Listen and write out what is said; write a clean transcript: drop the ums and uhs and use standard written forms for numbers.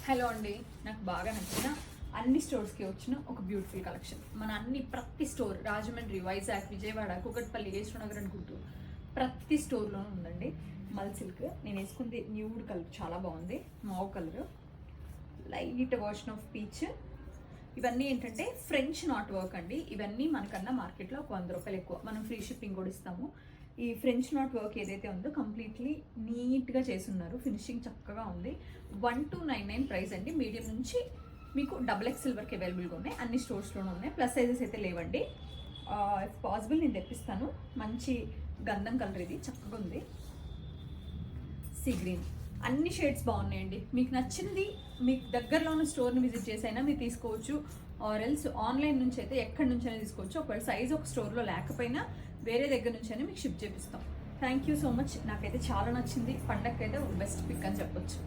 Hello అండి, నాకు బాగా నచ్చిన అన్ని స్టోర్స్కి వచ్చిన ఒక బ్యూటిఫుల్ కలెక్షన్. మన ప్రతి స్టోర్ రాజమండ్రి, వైజాగ్, విజయవాడ, కుకట్పల్లి, యశ్వనగర్ అండ్ గుంటూరు ప్రతి స్టోర్లోనూ ఉందండి. మల్ సిల్క్ నేను వేసుకుంది న్యూడ్ కలర్, చాలా బాగుంది. Mauve colour, light version of peach. ఇవన్నీ ఏంటంటే ఫ్రెంచ్ నాట్ వర్క్ అండి. ఇవన్నీ మనకన్నా మార్కెట్లో ఒక 100 రూపాయలు ఎక్కువ. మనం ఫ్రీ షిప్పింగ్ కూడా ఇస్తాము. ఈ ఫ్రెంచ్ నాట్ వర్క్ ఏదైతే ఉందో కంప్లీట్లీ నీట్గా చేసున్నారు. ఫినిషింగ్ చక్కగా ఉంది. 1299 ప్రైస్ అండి. మీడియం నుంచి మీకు XXL వరకు అవైలబుల్గా ఉన్నాయి. అన్ని స్టోర్స్లోనూ ఉన్నాయి. ప్లస్ సైజెస్ అయితే లేవండి. ఇఫ్ పాసిబుల్ నేను తెప్పిస్తాను. మంచి గంధం కలర్, ఇది చక్కగా ఉంది. సీ గ్రీన్, అన్ని షేడ్స్ బాగున్నాయండి. మీకు నచ్చింది మీకు దగ్గరలో ఉన్న స్టోర్ని విజిట్ చేసైనా మీరు తీసుకోవచ్చు. ఆర్ ఎల్స్ ఆన్లైన్ నుంచి అయితే ఎక్కడి నుంచైనా తీసుకోవచ్చు. ఒకవేళ సైజ్ ఒక స్టోర్లో లేకపోయినా వేరే దగ్గర నుంచి అయినా మీకు షిప్ చేపిస్తాం. Thank you so much. నాకైతే చాలా నచ్చింది. పండగకైతే బెస్ట్ పిక్ అని చెప్పొచ్చు.